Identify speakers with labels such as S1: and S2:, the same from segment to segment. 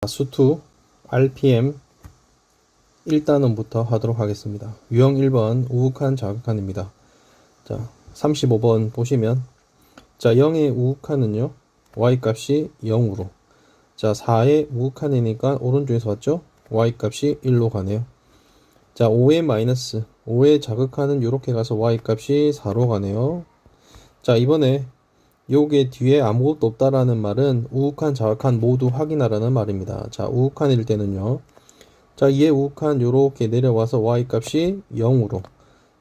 S1: 수투 RPM 1단원부터 하도록 하겠습니다. 유형 1번 우욱한 자극한입니다. 자, 35번 보시면 자 0의 우욱한은요 y값이 0으로 자 4의 우욱한이니까 오른쪽에서 왔죠? y값이 1로 가네요. 자 5의 마이너스 5의 자극한은 요렇게 가서 y값이 4로 가네요. 자 이번에 요게 뒤에 아무것도 없다라는 말은 우욱한 자극한 모두 확인하라는 말입니다. 자 우욱한일 때는요 자 2의 우욱한 요렇게 내려와서 y값이 0으로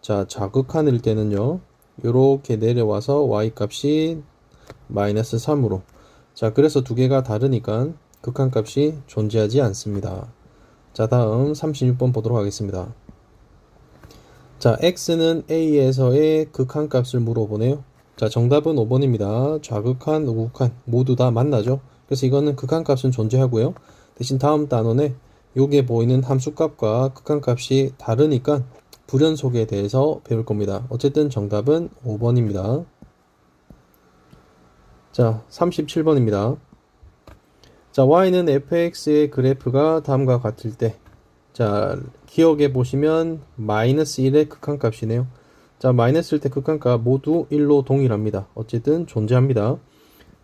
S1: 자 자극한일 때는요 요렇게 내려와서 y값이 마이너스 3으로 자 그래서 두 개가 다르니까 극한값이 존재하지 않습니다. 자 다음 36번 보도록 하겠습니다. 자 x는 a에서의 극한값을 물어보네요. 자 정답은 5번입니다. 좌극한, 우극한 모두 다 만나죠. 그래서 이거는 극한값은 존재하고요. 대신 다음 단원에 요게 보이는 함수값과 극한값이 다르니까 불연속에 대해서 배울 겁니다. 어쨌든 정답은 5번입니다. 자 37번입니다. 자 y는 fx의 그래프가 다음과 같을 때 자 기억해 보시면 마이너스 1의 극한값이네요. 자 마이너스일 때 극한값 모두 1로 동일합니다. 어쨌든 존재합니다.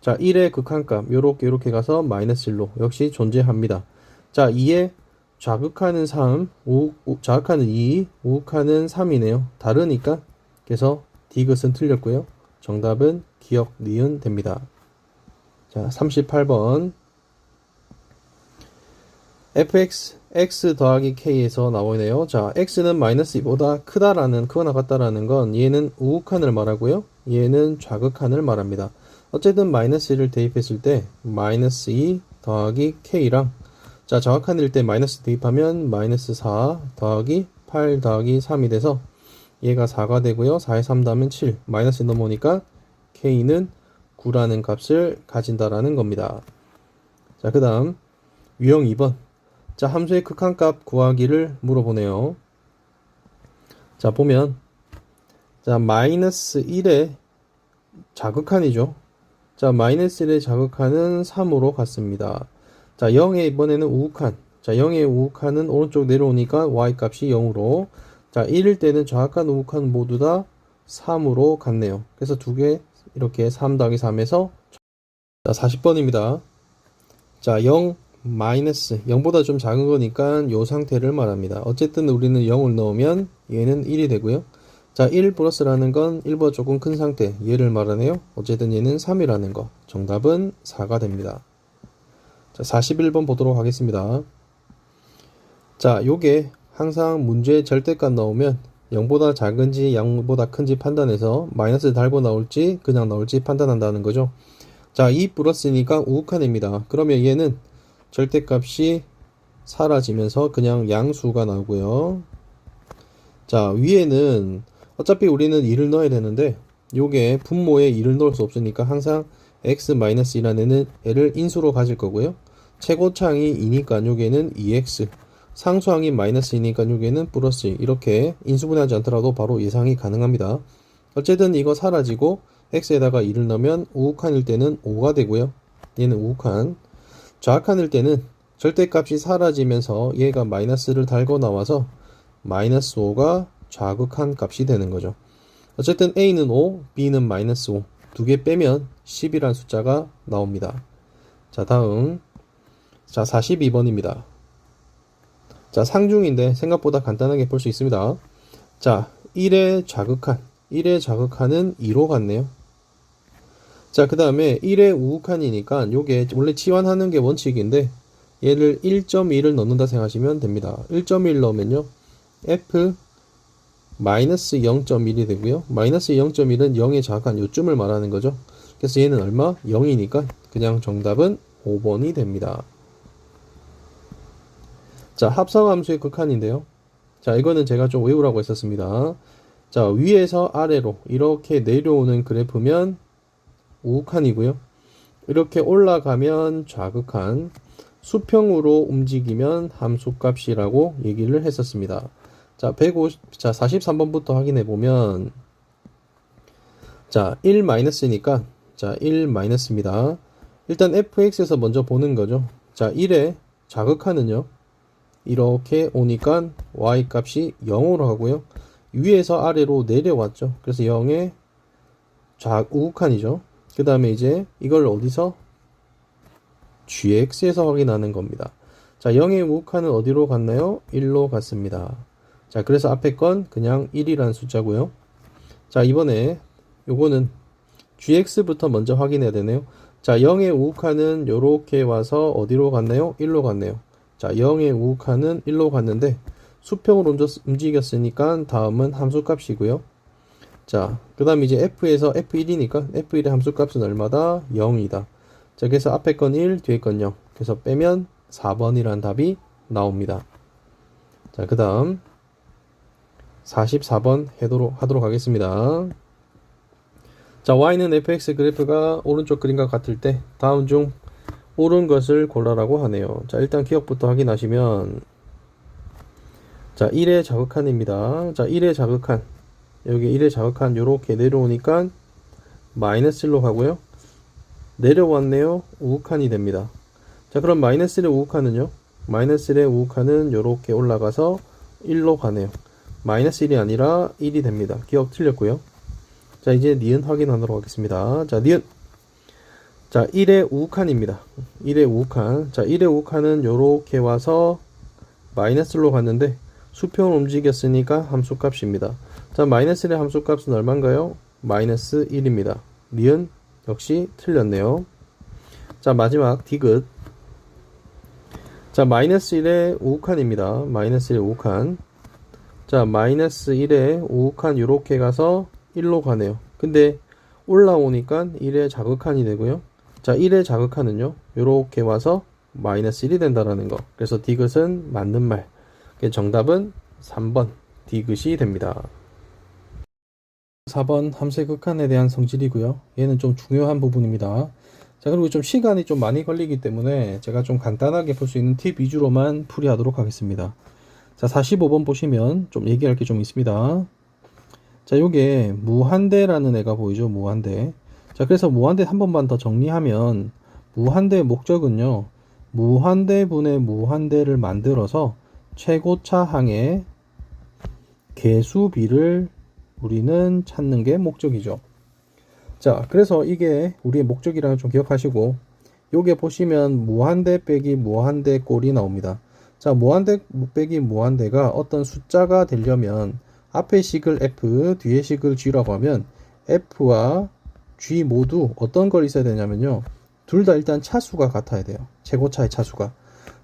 S1: 자 1의 극한값 요렇게 가서 마이너스 1로 역시 존재합니다. 자 2의 좌극하는 3 좌극하는 2 우극하는 3이네요. 다르니까 그래서 디귿은 틀렸고요. 정답은 기억 니은 됩니다. 자 38번 fx x 더하기 k에서 나오네요. 자 x는 마이너스 2보다 크다라는 크거나 같다라는 건 얘는 우극한을 말하고요 얘는 좌극한을 말합니다. 어쨌든 마이너스 1을 대입했을 때 마이너스 2 더하기 k랑 자 정확한일 때 마이너스 대입하면 마이너스 4 더하기 8 더하기 3이 돼서 얘가 4가 되고요 4에 3 더하면 7 마이너스 넘어오니까 k는 9라는 값을 가진다라는 겁니다. 자 그 다음 유형 2번 자 함수의 극한값 구하기를 물어보네요. 자 보면 자 마이너스 1의 자극한이죠. 자 마이너스 1의 자극한은 3으로 갔습니다. 자 0의 이번에는 우극한 자 0의 우극한은 오른쪽 내려오니까 y값이 0으로 자 1일 때는 좌극한 우극한 모두 다 3으로 갔네요. 그래서 두 개 이렇게 3 더하기 3에서 자 40번입니다. 자 0 마이너스 0보다 좀 작은 거니까 요 상태를 말합니다. 어쨌든 우리는 0을 넣으면 얘는 1이 되고요. 자 1 플러스라는 건 1보다 조금 큰 상태 얘를 말하네요. 어쨌든 얘는 3이라는 거 정답은 4가 됩니다. 자 41번 보도록 하겠습니다. 자 요게 항상 문제에 절대값 나오면 0보다 작은지 0보다 큰지 판단해서 마이너스 달고 나올지 그냥 나올지 판단한다는 거죠. 자 2 플러스니까 우극한입니다. 그러면 얘는 절대값이 사라지면서 그냥 양수가 나오고요. 자 위에는 어차피 우리는 2를 넣어야 되는데 요게 분모에 2를 넣을 수 없으니까 항상 x-1이라는 애를 인수로 가질 거고요. 최고차항이 2니까 요게는 2x 상수항이 마이너스이니까 요게는 플러스 이렇게 인수분해하지 않더라도 바로 예상이 가능합니다. 어쨌든 이거 사라지고 x에다가 2를 넣으면 우극한일 때는 5가 되고요. 얘는 우극한 좌극한일 때는 절대값이 사라지면서 얘가 마이너스를 달고 나와서 마이너스 5가 좌극한 값이 되는 거죠. 어쨌든 a는 5, b는 마이너스 5 두 개 빼면 10이란 숫자가 나옵니다. 자 다음 자 42번입니다. 자 상중인데 생각보다 간단하게 볼 수 있습니다. 자 1의 좌극한 1의 좌극한은 2로 갔네요. 자 그 다음에 1의 우극한이니까 요게 원래 치환하는 게 원칙인데 얘를 1.1을 넣는다 생각하시면 됩니다. 1.1 넣으면요 f 마이너스 0.1이 되고요. 마이너스 0.1은 0의 좌극한 요쯤을 말하는 거죠. 그래서 얘는 얼마? 0이니까 그냥 정답은 5번이 됩니다. 자 합성함수의 극한인데요. 자 이거는 제가 좀 외우라고 했었습니다. 자 위에서 아래로 이렇게 내려오는 그래프면 우극한이고요. 이렇게 올라가면 좌극한 수평으로 움직이면 함수값이라고 얘기를 했었습니다. 자 43번부터 확인해 보면 자 1 마이너스니까 자 1 마이너스입니다. 일단 fx에서 먼저 보는 거죠. 자 1에 자극하는요. 이렇게 오니까 y 값이 0으로 하고요. 위에서 아래로 내려왔죠. 그래서 0의 우극한이죠. 그 다음에 이제 이걸 어디서? gx에서 확인하는 겁니다. 자, 0의 우극한은 어디로 갔나요? 1로 갔습니다. 자, 그래서 앞에 건 그냥 1이라는 숫자고요. 자, 이번에 요거는 gx부터 먼저 확인해야 되네요. 자, 0의 우극한은 요렇게 와서 어디로 갔나요? 1로 갔네요. 자, 0의 우극한은 1로 갔는데 수평으로 움직였으니까 다음은 함수값이고요. 자, 그 다음 이제 f에서 f1이니까 f1의 함수값은 얼마다? 0이다. 자, 그래서 앞에 건 1, 뒤에 건 0. 그래서 빼면 4번이라는 답이 나옵니다. 자, 그 다음 44번 하도록 하겠습니다. 자, y는 fx 그래프가 오른쪽 그림과 같을 때 다음 중 옳은 것을 골라라고 하네요. 자, 일단 기억부터 확인하시면, 자, 1의 자극한입니다. 자, 1의 자극한, 여기 1의 자극한 요렇게 내려오니까 마이너스 1로 가고요. 내려왔네요. 우극한이 됩니다. 자, 그럼 마이너스 1의 우극한은요? 마이너스 1의 우극한은 요렇게 올라가서 1로 가네요. 마이너스 1이 아니라 1이 됩니다. 기억 틀렸고요. 자, 이제 니은 확인하도록 하겠습니다. 자, 니은. 자, 1의 우극한입니다. 1의 우극한. 자, 1의 우극한은 요렇게 와서 마이너스 1로 갔는데 수평을 움직였으니까 함수값입니다. 자, 마이너스 1의 함수값은 얼마인가요? 마이너스 1입니다. 니은 역시 틀렸네요. 자, 마지막 디귿. 자, 마이너스 1의 우극한입니다. 마이너스 1의 우극한. 자, 마이너스 1의 우극한 요렇게 가서 1로 가네요. 근데 올라오니까 1의 자극한이 되고요. 자, 1의 자극한은요, 요렇게 와서 마이너스 1이 된다라는 거. 그래서 디귿은 맞는 말. 정답은 3번 디귿이 됩니다. 4번 함수의 극한에 대한 성질이고요. 얘는 좀 중요한 부분입니다. 자, 그리고 좀 시간이 좀 많이 걸리기 때문에 제가 좀 간단하게 풀 수 있는 팁 위주로만 풀이하도록 하겠습니다. 자, 45번 보시면 좀 얘기할 게 좀 있습니다. 자, 요게 무한대라는 애가 보이죠? 무한대. 자, 그래서 무한대 한 번만 더 정리하면 무한대의 목적은요, 무한대분의 무한대를 만들어서 최고차 항의 개수비를 우리는 찾는 게 목적이죠. 자, 그래서 이게 우리의 목적이라는 좀 기억하시고, 요게 보시면 무한대 빼기 무한대 꼴이 나옵니다. 자, 무한대 빼기 무한대가 어떤 숫자가 되려면 앞에 식을 f, 뒤에 식을 g라고 하면 f와 g 모두 어떤 걸 있어야 되냐면요, 둘 다 일단 차수가 같아야 돼요. 최고차의 차수가.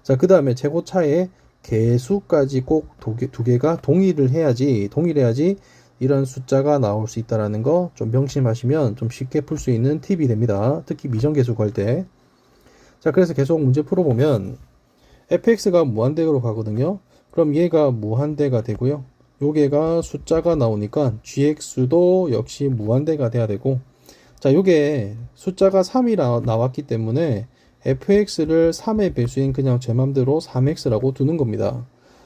S1: 자, 그 다음에 최고차의 개수까지 꼭 두 개가 동일해야지 이런 숫자가 나올 수 있다라는 거 좀 명심하시면 좀 쉽게 풀 수 있는 팁이 됩니다. 특히 미정계수 구할 때. 자, 그래서 계속 문제 풀어보면 fx가 무한대로 가거든요. 그럼 얘가 무한대가 되고요. 요게가 숫자가 나오니까 gx도 역시 무한대가 돼야 되고, 자, 요게 숫자가 3이 나왔기 때문에 fx를 3의 배수인 그냥 제 맘대로 3x라고 두는 겁니다.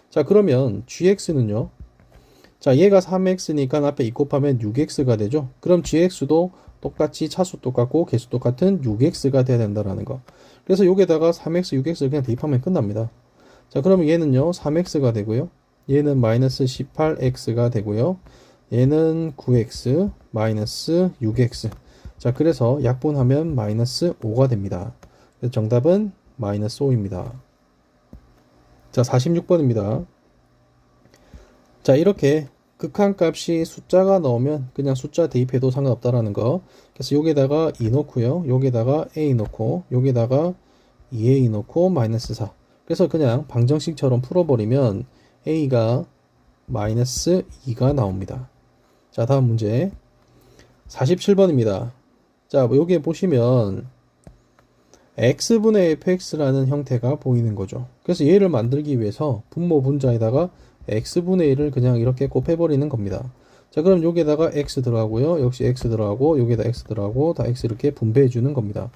S1: 자, 그러면 gx는요, 자, 얘가 3x니까 앞에 2 곱하면 6x가 되죠. 그럼 gx도 똑같이 차수 똑같고 개수 똑같은 6x가 돼야 된다라는 거. 그래서 여기다가 3x, 6x를 그냥 대입하면 끝납니다. 자, 그러면 얘는요, 3x가 되고요. 얘는 마이너스 18x가 되고요. 얘는 9x, 마이너스 6x. 자, 그래서 약분하면 마이너스 5가 됩니다. 그래서 정답은 마이너스 5입니다. 자, 46번입니다. 자, 이렇게 극한값이 숫자가 나오면 그냥 숫자 대입해도 상관없다라는 거. 그래서 여기다가 2 넣고요. 여기다가 a 넣고, 여기다가 2a 넣고, 마이너스 4. 그래서 그냥 방정식처럼 풀어버리면 a가 마이너스 2가 나옵니다. 자, 다음 문제 47번입니다. 자, 여기에 보시면 x분의 fx라는 형태가 보이는 거죠. 그래서 얘를 만들기 위해서 분모 분자에다가 x분의 1을 그냥 이렇게 곱해버리는 겁니다. 자, 그럼 여기에다가 x 들어가고요. 역시 x 들어가고, 여기에다 x 들어가고, 다 x 이렇게 분배해 주는 겁니다.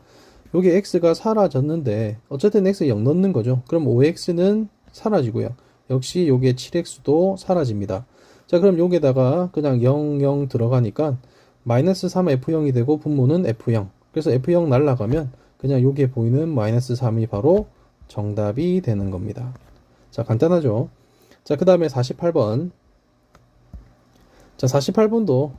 S1: 여기 x가 사라졌는데 어쨌든 x 0 넣는 거죠. 그럼 5x는 사라지고요. 역시 여기에 7x도 사라집니다. 자, 그럼 여기에다가 그냥 0, 0 들어가니까 마이너스 3 f0이 되고 분모는 f0. 그래서 f0 날라가면 그냥 여기에 보이는 마이너스 3이 바로 정답이 되는 겁니다. 자, 간단하죠? 자, 그 다음에 48번. 자, 48번도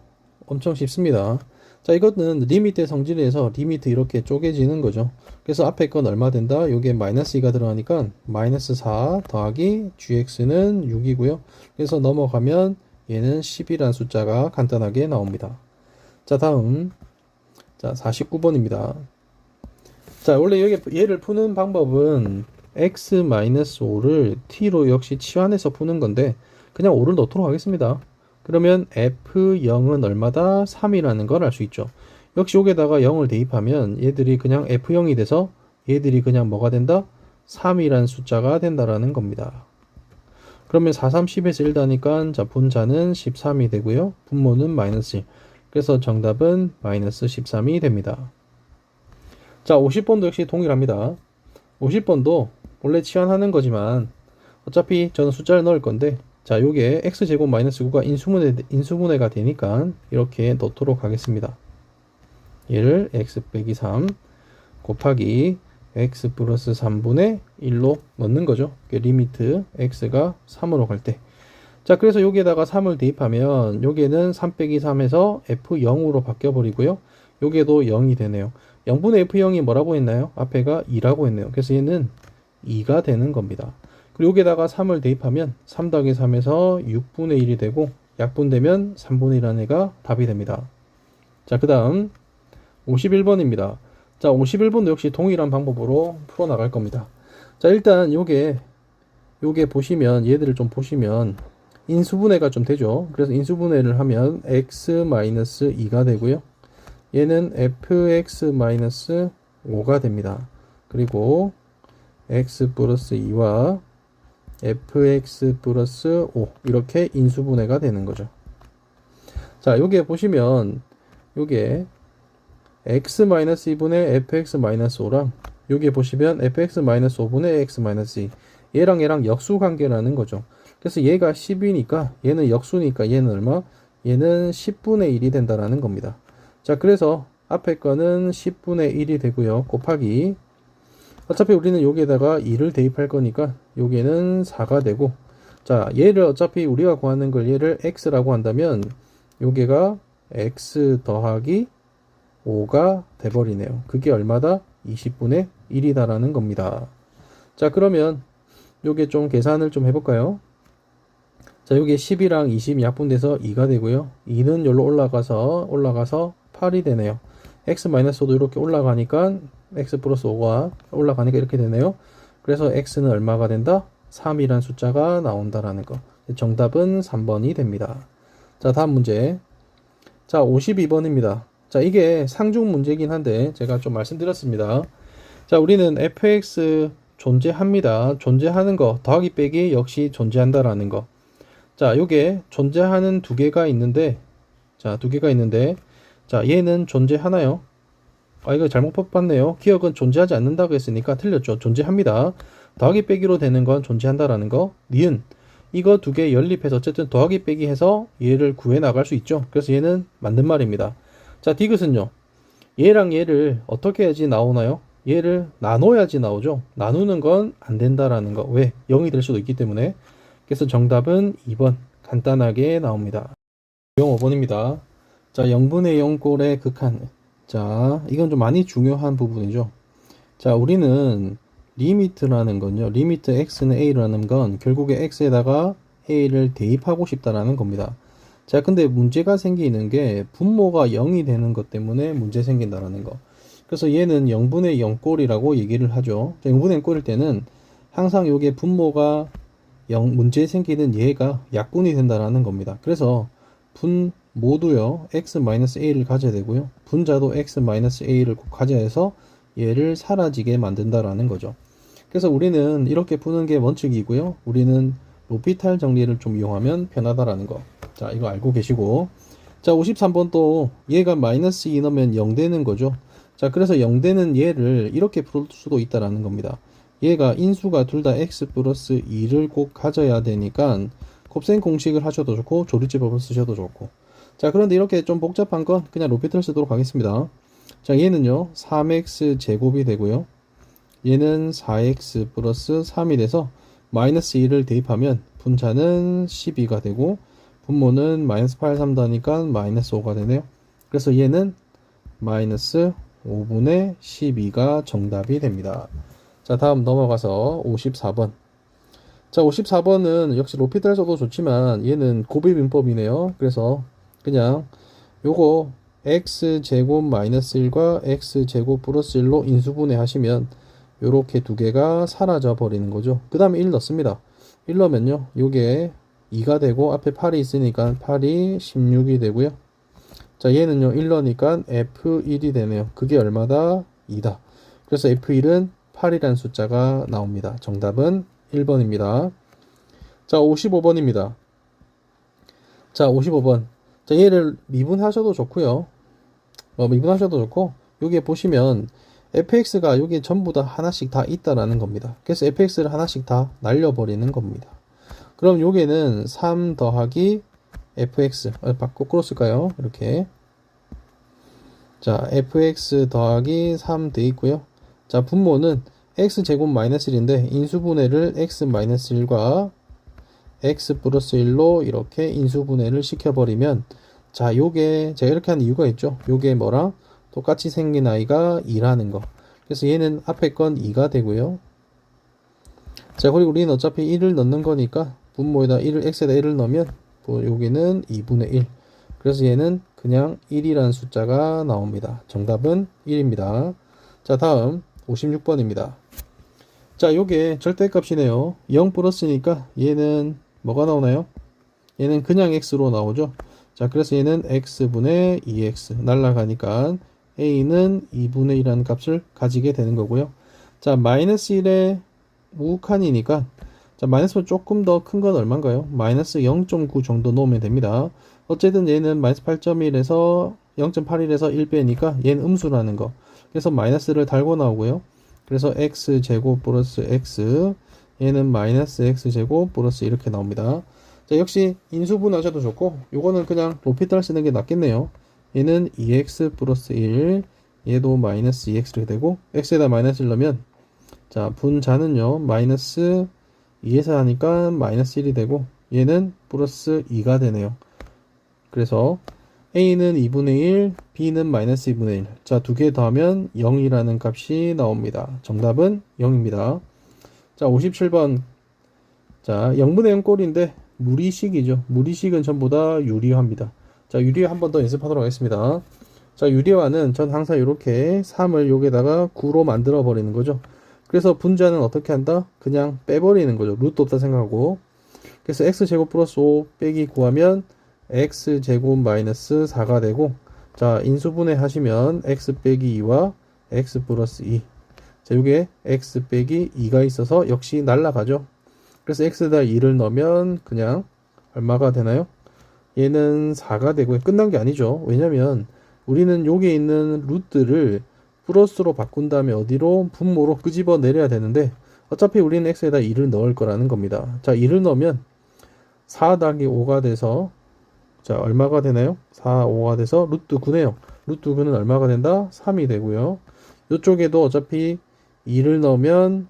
S1: 엄청 쉽습니다. 자, 이거는 리미트의 성질에서 리미트 이렇게 쪼개지는 거죠. 그래서 앞에 건 얼마 된다? 요게 마이너스 2가 들어가니까 마이너스 4 더하기 gx는 6이고요. 그래서 넘어가면 얘는 10이라는 숫자가 간단하게 나옵니다. 자, 다음. 자, 49번입니다. 자, 원래 여기 얘를 푸는 방법은 x-5를 t로 역시 치환해서 푸는 건데 그냥 5를 넣도록 하겠습니다. 그러면 f0은 얼마다? 3이라는 걸 알 수 있죠. 역시 여기다가 0을 대입하면 얘들이 그냥 f0이 돼서 얘들이 그냥 뭐가 된다? 3이라는 숫자가 된다라는 겁니다. 그러면 4, 3, 10에서 1 다니까 자, 분자는 13이 되고요. 분모는 마이너스 1. 그래서 정답은 마이너스 13이 됩니다. 자, 50번도 역시 동일합니다. 50번도 원래 치환하는 거지만 어차피 저는 숫자를 넣을 건데 자, 요게 x제곱 마이너스 9가 인수분해가 되니까 이렇게 넣도록 하겠습니다. 얘를 x 빼기 3 곱하기 x 플러스 3분의 1로 넣는 거죠. 리미트 x가 3으로 갈 때. 자, 그래서 여기에다가 3을 대입하면 여기에는 3 빼기 3에서 f0으로 바뀌어 버리고요. 여기에도 0이 되네요. 0분의 f0이 뭐라고 했나요? 앞에가 2라고 했네요. 그래서 얘는 2가 되는 겁니다. 그리고 여기에다가 3을 대입하면 3 더하기 3에서 6분의 1이 되고 약분되면 3분의 1이라는 애가 답이 됩니다. 자, 그 다음 51번입니다. 자, 51번도 역시 동일한 방법으로 풀어나갈 겁니다. 자, 일단 요게 보시면 얘들을 좀 보시면 인수분해가 좀 되죠. 그래서 인수분해를 하면 x-2가 되고요. 얘는 fx-5가 됩니다. 그리고 x 플러스 2와 fx 플러스 5 이렇게 인수분해가 되는 거죠. 자, 요게 보시면 요게 x-2분의 fx-5랑 요게 보시면 fx-5분의 x-2 얘랑 얘랑 역수관계라는 거죠. 그래서 얘가 10이니까 얘는 역수니까 얘는 얼마? 얘는 10분의 1이 된다라는 겁니다. 자, 그래서 앞에 거는 10분의 1이 되고요. 곱하기 어차피 우리는 여기에다가 2를 대입할 거니까 여기에는 4가 되고 자, 얘를 어차피 우리가 구하는 걸 얘를 x라고 한다면 여기가 x 더하기 5가 돼버리네요. 그게 얼마다? 20분의 1이다라는 겁니다. 자, 그러면 요게 좀 계산을 좀 해볼까요? 자, 요게 10이랑 20이 약분돼서 2가 되고요. 2는 여기로 올라가서 8이 되네요. x-5도 이렇게 올라가니까 x 플러스 5가 올라가니까 이렇게 되네요. 그래서 x는 얼마가 된다? 3이란 숫자가 나온다라는 거. 정답은 3번이 됩니다. 자, 다음 문제. 자, 52번입니다. 자, 이게 상중 문제이긴 한데 제가 좀 말씀드렸습니다. 자, 우리는 fx 존재합니다. 존재하는 거 더하기 빼기 역시 존재한다라는 거. 자, 요게 존재하는 두 개가 있는데 자, 얘는 존재하나요? 아, 이거 잘못 봤네요. 기억은 존재하지 않는다고 했으니까 틀렸죠. 존재합니다. 더하기 빼기로 되는 건 존재한다라는 거. 니은 이거 두 개 연립해서 어쨌든 더하기 빼기 해서 얘를 구해 나갈 수 있죠. 그래서 얘는 맞는 말입니다. 자, 디귿은요. 얘랑 얘를 어떻게 해야지 나오나요? 얘를 나눠야지 나오죠. 나누는 건 안 된다라는 거. 왜? 0이 될 수도 있기 때문에. 그래서 정답은 2번 간단하게 나옵니다. 5번입니다. 자, 0분의 0꼴의 극한. 자, 이건 좀 많이 중요한 부분이죠. 자, 우리는 리미트라는 건요. 리미트 x는 a라는 건 결국에 x에다가 a를 대입하고 싶다라는 겁니다. 자, 근데 문제가 생기는 게 분모가 0이 되는 것 때문에 문제 생긴다라는 거. 그래서 얘는 0분의 0꼴이라고 얘기를 하죠. 0분의 0꼴일 때는 항상 요게 분모가 문제 생기는 얘가 약분이 된다라는 겁니다. 그래서 모두요 x-a를 가져야 되고요. 분자도 x-a를 꼭 가져야 해서 얘를 사라지게 만든다라는 거죠. 그래서 우리는 이렇게 푸는 게 원칙이고요. 우리는 로피탈 정리를 좀 이용하면 편하다라는 거. 자, 이거 알고 계시고. 자, 53번 또 얘가 마이너스 2 넣으면 0 되는 거죠. 자, 그래서 0 되는 얘를 이렇게 풀 수도 있다라는 겁니다. 얘가 인수가 둘 다 x 플러스 2를 꼭 가져야 되니까 곱셈 공식을 하셔도 좋고 조리제법을 쓰셔도 좋고. 자, 그런데 이렇게 좀 복잡한 건 그냥 로피탈 쓰도록 하겠습니다. 자, 얘는요 3x 제곱이 되고요. 얘는 4x 플러스 3이 돼서 마이너스 1을 대입하면 분자는 12가 되고 분모는 마이너스 8, 3 더하니까 마이너스 5가 되네요. 그래서 얘는 마이너스 5분의 12가 정답이 됩니다. 자, 다음 넘어가서 54번. 자, 54번은 역시 로피탈 써도 좋지만 얘는 곱입인법이네요. 그래서 그냥 요거 x제곱 마이너스 1과 x제곱 플러스 1로 인수분해 하시면 요렇게 두 개가 사라져 버리는 거죠. 그 다음에 1 넣습니다. 1 넣으면요 요게 2가 되고 앞에 8이 있으니까 8이 16이 되고요. 자, 얘는요 1 넣으니까 f1이 되네요. 그게 얼마다? 2다. 그래서 f1은 8이라는 숫자가 나옵니다. 정답은 1번입니다. 자, 55번입니다. 자, 55번. 자, 얘를 미분하셔도 좋고요. 미분하셔도 좋고, 여기에 보시면 fx가 여기에 전부 다 하나씩 다 있다라는 겁니다. 그래서 fx를 하나씩 다 날려버리는 겁니다. 그럼 여기에는 3 더하기 fx, 거꾸로 쓸까요? 이렇게. 자, fx 더하기 3 돼 있고요. 자, 분모는 x제곱 마이너스 1인데 인수분해를 x 마이너스 1과 x 플러스 1로 이렇게 인수분해를 시켜버리면 자, 요게 제가 이렇게 한 이유가 있죠. 요게 뭐랑 똑같이 생긴 아이가 2라는 거. 그래서 얘는 앞에 건 2가 되고요. 자, 그리고 우리는 어차피 1을 넣는 거니까 분모에다 1을 x에다 1을 넣으면 여기는 2분의 1. 그래서 얘는 그냥 1이라는 숫자가 나옵니다. 정답은 1입니다. 자, 다음 56번입니다. 자, 요게 절대값이네요. 0 플러스니까 얘는 뭐가 나오나요? 얘는 그냥 x로 나오죠. 자, 그래서 얘는 x분의 2x 날라가니까 a는 2분의 1이라는 값을 가지게 되는 거고요. 자, 마이너스 1의 우칸이니까 자, 마이너스는 조금 더 큰 건 얼마인가요? 마이너스 0.9 정도 넣으면 됩니다. 어쨌든 얘는 마이너스 8.1에서 0.81에서 1 빼니까 얘는 음수라는 거. 그래서 마이너스를 달고 나오고요. 그래서 x제곱 플러스 x, 얘는 마이너스 x제곱 플러스 이렇게 나옵니다. 자, 역시 인수분해하셔도 좋고 요거는 그냥 로피탈 쓰는 게 낫겠네요. 얘는 2x 플러스 1, 얘도 마이너스 2x 이렇게 되고 x에다 마이너스 1 넣으면 자, 분자는요 마이너스 2에서 하니까 마이너스 1이 되고 얘는 플러스 2가 되네요. 그래서 a는 2분의 1, b는 마이너스 2분의 1. 자, 두 개 더하면 0이라는 값이 나옵니다. 정답은 0입니다. 자, 57번. 자, 0분의 0 꼴인데 무리식이죠. 무리식은 전부 다 유리화입니다. 자, 유리화 한 번 더 연습하도록 하겠습니다. 자, 유리화는 전 항상 이렇게 3을 여기다가 9로 만들어 버리는 거죠. 그래서 분자는 어떻게 한다? 그냥 빼버리는 거죠. 루트 없다 생각하고. 그래서 x제곱 플러스 5 빼기 9하면 x제곱 마이너스 4가 되고, 자, 인수분해 하시면 x 빼기 2와 x 플러스 2. 자, 요게 x 빼기 2가 있어서 역시 날라가죠. 그래서 x에다 2를 넣으면 그냥 얼마가 되나요? 얘는 4가 되고요. 끝난 게 아니죠. 왜냐면 우리는 여기에 있는 루트를 플러스로 바꾼 다음에 어디로? 분모로 끄집어 내려야 되는데 어차피 우리는 x에다 2를 넣을 거라는 겁니다. 자, 2를 넣으면 4 더하기 5가 돼서 자, 얼마가 되나요? 4, 5가 돼서 루트 9네요. 루트 9는 얼마가 된다? 3이 되고요. 이쪽에도 어차피 2를 넣으면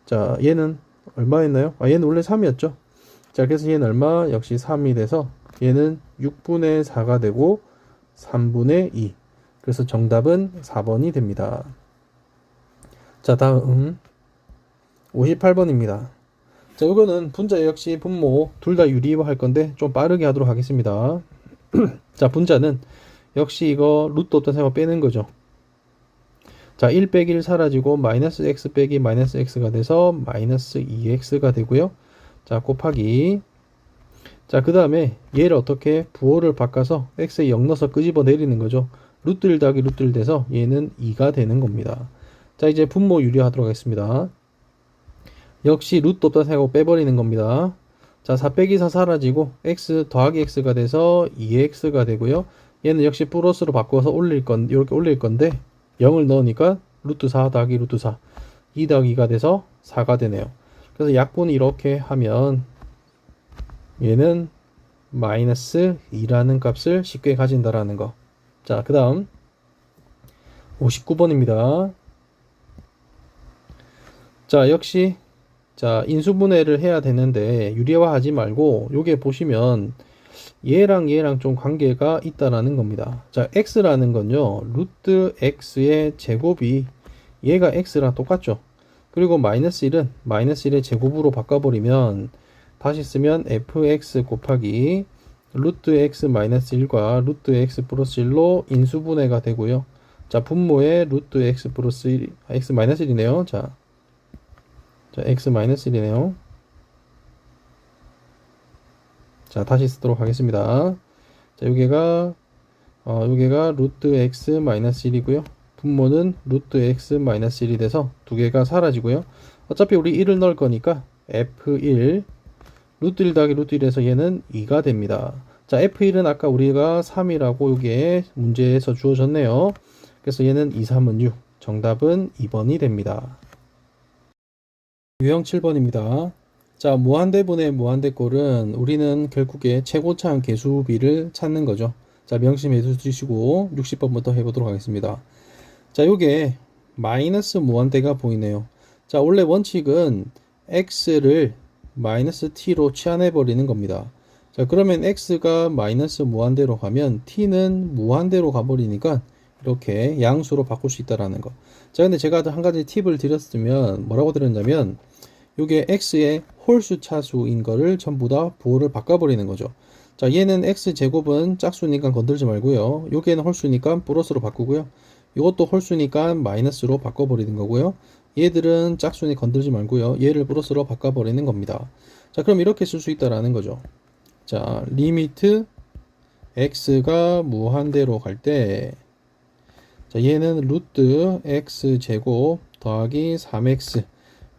S1: 자, 얘는 얼마였나요? 얘는 원래 3이었죠. 자, 그래서 얘는 얼마? 역시 3이 돼서 얘는 6분의 4가 되고 3분의 2. 그래서 정답은 4번이 됩니다. 자, 다음 58번입니다. 자, 이거는 분자 역시 분모 둘 다 유리화 할 건데 좀 빠르게 하도록 하겠습니다. 자, 분자는 역시 이거 루트 없다 생각 빼는 거죠. 자, 1 빼기 1 사라지고 마이너스 x 빼기 마이너스 x가 돼서 마이너스 2x가 되고요. 자, 곱하기. 자, 그 다음에 얘를 어떻게 부호를 바꿔서 x에 0 넣어서 끄집어 내리는 거죠. 루트 1 더하기 루트 1 돼서 얘는 2가 되는 겁니다. 자, 이제 분모 유리하도록 하겠습니다. 역시 루트 없다 생각하고 빼버리는 겁니다. 자, 4 빼기 4 사라지고 x 더하기 x가 돼서 2x가 되고요. 얘는 역시 플러스로 바꿔서 이렇게 올릴 건데 0을 넣으니까 루트 4 더하기 루트 4 2 더하기 2가 돼서 4가 되네요. 그래서 약분을 이렇게 하면 얘는 마이너스 2라는 값을 쉽게 가진다라는 거. 자, 그 다음 59번입니다. 자, 역시 자, 인수분해를 해야 되는데 유리화하지 말고 요게 보시면 얘랑 얘랑 좀 관계가 있다라는 겁니다. 자, x라는 건요, 루트 x의 제곱이 얘가 x랑 똑같죠. 그리고 마이너스 1은 마이너스 1의 제곱으로 바꿔버리면 다시 쓰면 fx 곱하기 루트 x 마이너스 1과 루트 x 플러스 1로 인수분해가 되고요. 자, 분모에 루트 x 플러스 1, x 마이너스 1이네요. 자, x 마이너스 1이네요. 자, 다시 쓰도록 하겠습니다. 자, 여기가 루트 x 마이너스 1이고요. 분모는 루트 x 마이너스 1이 돼서 두 개가 사라지고요. 어차피 우리 1을 넣을 거니까 f1 루트 1 더하기 루트 1에서 얘는 2가 됩니다. 자, f1은 아까 우리가 3이라고 요게 문제에서 주어졌네요. 그래서 얘는 2, 3은 6. 정답은 2번이 됩니다. 유형 7번입니다. 자, 무한대분의 무한대꼴은 우리는 결국에 최고차항 개수비를 찾는 거죠. 자, 명심해 주시고 60번부터 해보도록 하겠습니다. 자, 요게 마이너스 무한대가 보이네요. 자, 원래 원칙은 x를 마이너스 t로 치환해 버리는 겁니다. 자, 그러면 x가 마이너스 무한대로 가면 t는 무한대로 가버리니까 이렇게 양수로 바꿀 수 있다라는 거. 자, 근데 제가 한 가지 팁을 드렸으면 뭐라고 드렸냐면 요게 x의 홀수 차수인 거를 전부 다 부호를 바꿔버리는 거죠. 자, 얘는 x제곱은 짝수니까 건들지 말고요. 요게는 홀수니까 플러스로 바꾸고요. 이것도 홀수니까 마이너스로 바꿔버리는 거고요. 얘들은 짝수니 건들지 말고요. 얘를 플러스로 바꿔버리는 겁니다. 자, 그럼 이렇게 쓸 수 있다라는 거죠. 자, 리미트 x가 무한대로 갈 때, 자, 얘는 루트 x제곱 더하기 3x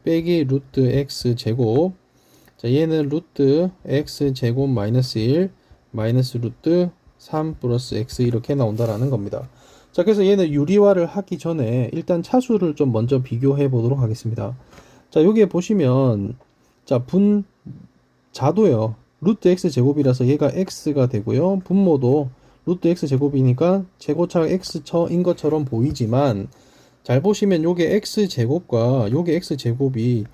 S1: 빼기 루트 x제곱, 자, 얘는 루트 x제곱 마이너스 1 마이너스 루트 3 플러스 x 이렇게 나온다라는 겁니다. 자, 그래서 얘는 유리화를 하기 전에 일단 차수를 좀 먼저 비교해 보도록 하겠습니다. 자, 여기에 보시면 자, 자도요, 루트 x제곱이라서 얘가 x가 되고요. 분모도 루트 x제곱이니까 최고차 x처인 것처럼 보이지만 잘 보시면 요게 x제곱과 요게 x제곱이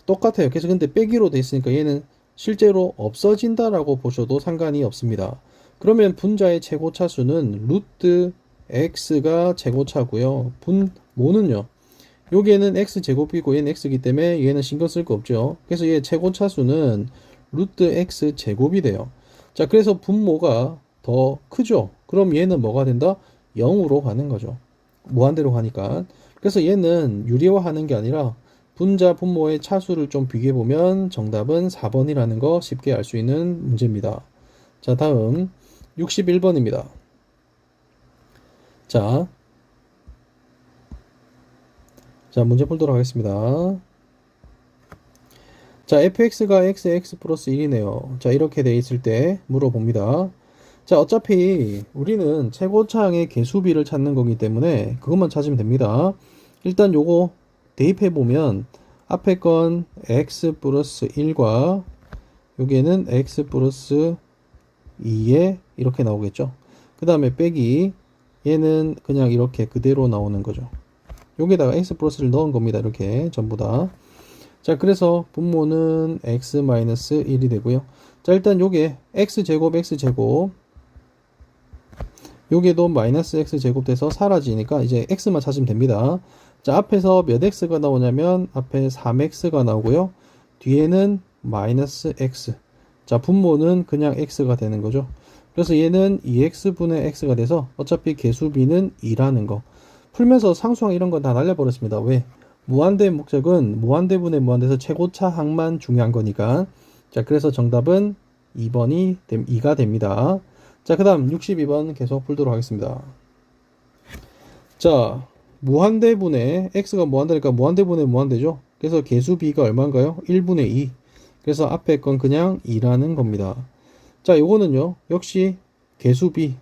S1: 똑같아요. 그래서 근데 빼기로 돼 있으니까 얘는 실제로 없어진다라고 보셔도 상관이 없습니다. 그러면 분자의 최고차수는 루트 x가 최고차고요. 분모는요, 여기에는 x제곱이고 얘는 x이기 때문에 얘는 신경 쓸 거 없죠. 그래서 얘 최고차수는 루트 x제곱이 돼요. 자, 그래서 분모가 더 크죠. 그럼 얘는 뭐가 된다? 0으로 가는 거죠. 무한대로 가니까. 그래서 얘는 유리화하는 게 아니라 분자 분모의 차수를 좀 비교해보면 정답은 4번이라는 거 쉽게 알 수 있는 문제입니다. 자, 다음 61번입니다. 자, 문제 풀도록 하겠습니다. 자, fx가 x 플러스 1이네요. 자, 이렇게 돼 있을 때 물어봅니다. 자, 어차피 우리는 최고차항의 개수비를 찾는 거기 때문에 그것만 찾으면 됩니다. 일단 요거 대입해보면 앞에 건 x 플러스 1과 여기에는 x 플러스 2에 이렇게 나오겠죠. 그 다음에 빼기 얘는 그냥 이렇게 그대로 나오는 거죠. 여기다가 x 플러스를 넣은 겁니다. 이렇게 전부 다. 자, 그래서 분모는 x 마이너스 1이 되고요. 자, 일단 요게 x제곱 요게도 마이너스 x제곱 돼서 사라지니까 이제 x만 찾으면 됩니다. 자, 앞에서 몇 x가 나오냐면 앞에 3x가 나오고요. 뒤에는 마이너스 x. 자, 분모는 그냥 x가 되는 거죠. 그래서 얘는 2x분의 x가 돼서 어차피 개수비는 2라는 거. 풀면서 상수항 이런 건 다 날려버렸습니다. 왜? 무한대의 목적은 무한대분의 무한대에서 최고차항만 중요한 거니까. 자, 그래서 정답은 2가 됩니다. 자, 그 다음 62번 계속 풀도록 하겠습니다. 자, 무한대분의 x가 무한대니까 무한대분의 무한대죠. 그래서 개수비가 얼마인가요? 1분의 2. 그래서 앞에 건 그냥 2라는 겁니다. 자, 요거는요, 역시 개수비.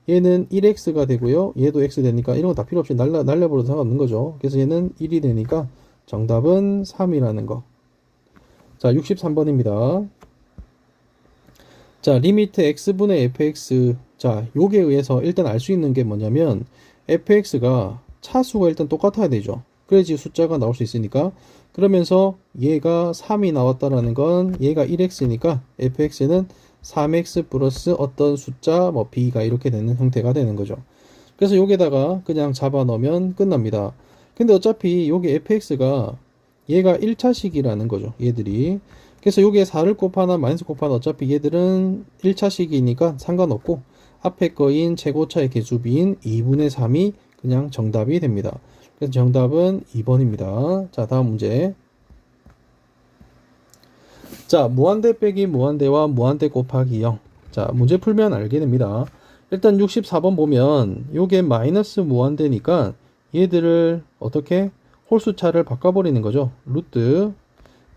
S1: 얘는 1x가 되고요. 얘도 x 되니까 이런 거 다 필요 없이 날려버려도 상관없는 거죠. 그래서 얘는 1이 되니까 정답은 3이라는 거. 자, 63번입니다. 자, 리미트 x분의 fx. 자, 요게 의해서 일단 알 수 있는 게 뭐냐면 fx가 차수가 일단 똑같아야 되죠. 그래야지 숫자가 나올 수 있으니까. 그러면서 얘가 3이 나왔다라는 건 얘가 1x니까 fx는 3x 플러스 어떤 숫자 뭐 b가 이렇게 되는 형태가 되는 거죠. 그래서 여기다가 그냥 잡아 넣으면 끝납니다. 근데 어차피 여기 fx가 얘가 1차식이라는 거죠. 얘들이. 그래서 여기에 4를 곱하나 마이너스 곱하나 어차피 얘들은 1차식이니까 상관없고 앞에 거인 최고차의 개수비인 2분의 3이 그냥 정답이 됩니다. 그래서 정답은 2번입니다. 자, 다음 문제. 자, 무한대 빼기 무한대와 무한대 곱하기 0. 자, 문제 풀면 알게 됩니다. 일단 64번 보면 요게 마이너스 무한대니까 얘들을 어떻게 홀수차를 바꿔버리는 거죠. 루트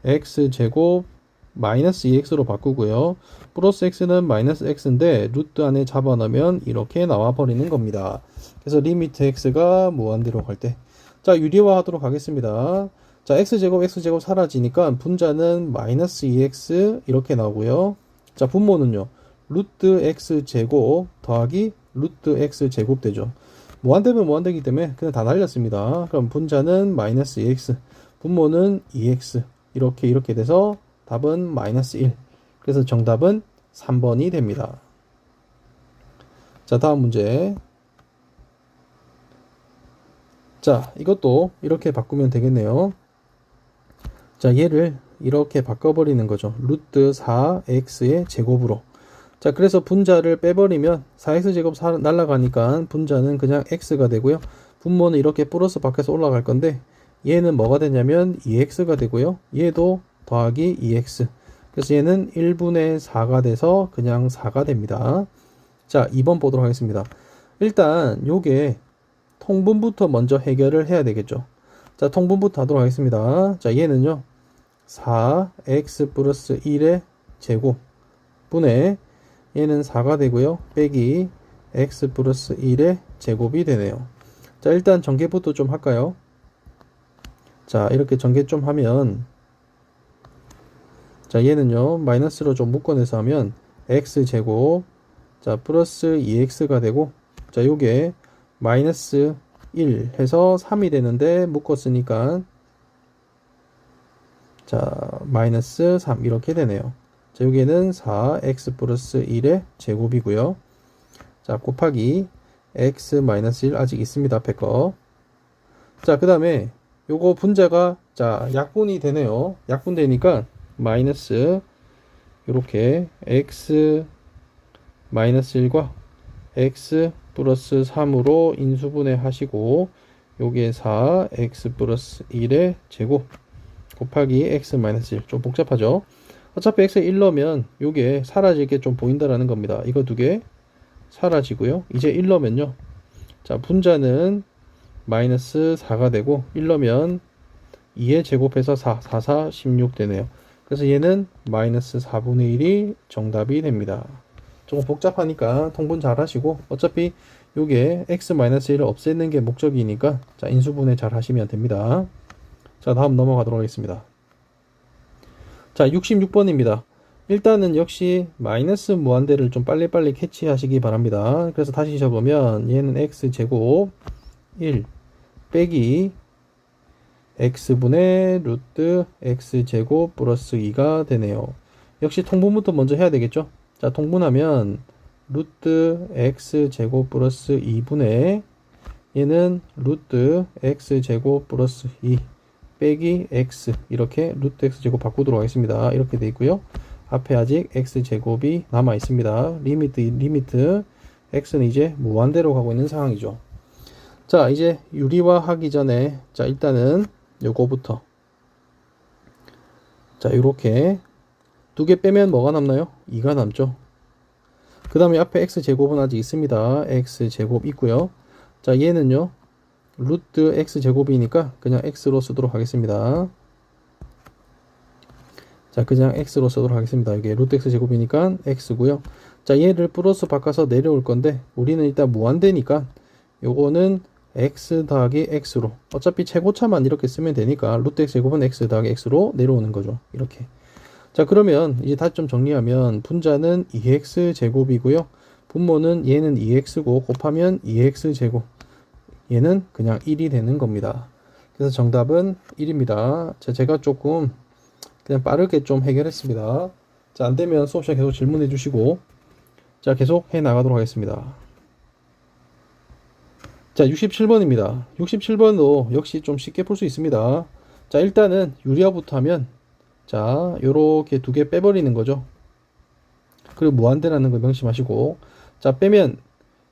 S1: x제곱 마이너스 2x로 바꾸고요. 플러스 x는 마이너스 x인데 루트 안에 잡아넣으면 이렇게 나와버리는 겁니다. 그래서 리미트 x가 무한대로 갈 때. 자, 유리화 하도록 하겠습니다. 자, x제곱 사라지니까 분자는 마이너스 2x 이렇게 나오고요. 자, 분모는요. 루트 x제곱 더하기 루트 x제곱 되죠. 무한대면 무한대이기 때문에 그냥 다 날렸습니다. 그럼 분자는 마이너스 2x, 분모는 2x 이렇게 돼서 답은 마이너스 1. 그래서 정답은 3번이 됩니다. 자, 다음 문제. 자, 이것도 이렇게 바꾸면 되겠네요. 자, 얘를 이렇게 바꿔버리는 거죠. 루트 4x의 제곱으로. 자, 그래서 분자를 빼버리면 4x 제곱 날라가니까 분자는 그냥 x가 되고요. 분모는 이렇게 플러스 밖에서 올라갈 건데 얘는 뭐가 되냐면 2x가 되고요. 얘도 더하기 2x. 그래서 얘는 1분의 4가 돼서 그냥 4가 됩니다. 자, 2번 보도록 하겠습니다. 일단 요게 통분부터 먼저 해결을 해야 되겠죠. 자, 통분부터 하도록 하겠습니다. 자, 얘는요. 4x 플러스 1의 제곱 분의 얘는 4가 되고요. 빼기 x 플러스 1의 제곱이 되네요. 자, 일단 전개부터 좀 할까요? 자, 이렇게 전개 좀 하면 자, 얘는요. 마이너스로 좀 묶어내서 하면 x제곱 자, 플러스 2x가 되고 자, 요게 마이너스 1 해서 3이 되는데 묶었으니까 자, 마이너스 3 이렇게 되네요. 자, 여기에는 4x 플러스 1의 제곱이고요. 자, 곱하기 x 마이너스 1 아직 있습니다. 앞에 거. 자, 그 다음에 요거 분자가 자, 약분이 되네요. 약분되니까 마이너스 요렇게 x 마이너스 1과 x 플러스 3으로 인수분해 하시고 요게 4x 플러스 1의 제곱 곱하기 x 마이너스 1 좀 복잡하죠. 어차피 x에 1 넣으면 요게 사라질 게 좀 보인다라는 겁니다. 이거 두 개 사라지고요. 이제 1 넣으면요. 자, 분자는 마이너스 4가 되고 1 넣으면 2에 제곱해서 4, 16 되네요. 그래서 얘는 마이너스 4분의 1이 정답이 됩니다. 조금 복잡하니까 통분 잘 하시고 어차피 요게 x-1을 없애는 게 목적이니까 자, 인수분해 잘 하시면 됩니다. 자, 다음 넘어가도록 하겠습니다. 자, 66번입니다. 일단은 역시 마이너스 무한대를 좀 빨리빨리 캐치하시기 바랍니다. 그래서 다시 적으면 얘는 x제곱 1 빼기 x분의 루트 x제곱 플러스 2가 되네요. 역시 통분부터 먼저 해야 되겠죠. 자, 통분하면 루트 x제곱 플러스 2분의 얘는 루트 x제곱 플러스 2 빼기 x 이렇게 루트 x제곱 바꾸도록 하겠습니다. 이렇게 되어 있고요. 앞에 아직 x제곱이 남아 있습니다. 리미트 x는 이제 무한대로 가고 있는 상황이죠. 자, 이제 유리화 하기 전에 자, 일단은 요거부터 자, 요렇게 두 개 빼면 뭐가 남나요? 2가 남죠. 그 다음에 앞에 x제곱은 아직 있습니다. x제곱 있고요. 자, 얘는요. 루트 x제곱이니까 그냥 x로 쓰도록 하겠습니다. 자, 그냥 x로 쓰도록 하겠습니다. 이게 루트 x제곱이니까 x고요. 자, 얘를 플러스 바꿔서 내려올 건데 우리는 일단 무한대니까 요거는 x 더하기 x로 어차피 최고차만 이렇게 쓰면 되니까 루트 x제곱은 x 더하기 x로 내려오는 거죠. 이렇게. 자, 그러면 이제 다시 좀 정리하면 분자는 2x 제곱이고요. 분모는 얘는 2x고 곱하면 2x 제곱. 얘는 그냥 1이 되는 겁니다. 그래서 정답은 1입니다. 자, 제가 조금 그냥 빠르게 좀 해결했습니다. 자, 안 되면 수업 시간에 계속 질문해 주시고, 자, 계속 해 나가도록 하겠습니다. 자, 67번입니다. 67번도 역시 좀 쉽게 풀 수 있습니다. 자, 일단은 유리화부터 하면, 자, 요렇게 두 개 빼버리는 거죠. 그리고 무한대라는 거 명심하시고, 자, 빼면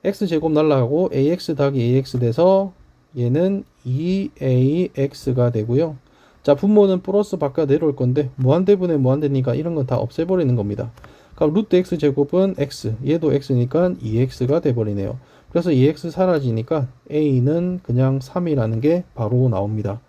S1: x제곱 날라가고 ax 더하기 ax 돼서 얘는 2ax가 되고요. 자, 분모는 플러스 바깥 내려올 건데 무한대분의 무한대니까 이런 건 다 없애버리는 겁니다. 그럼 루트 x제곱은 x, 얘도 x니까 2x가 돼버리네요. 그래서 2x 사라지니까 a는 그냥 3이라는 게 바로 나옵니다.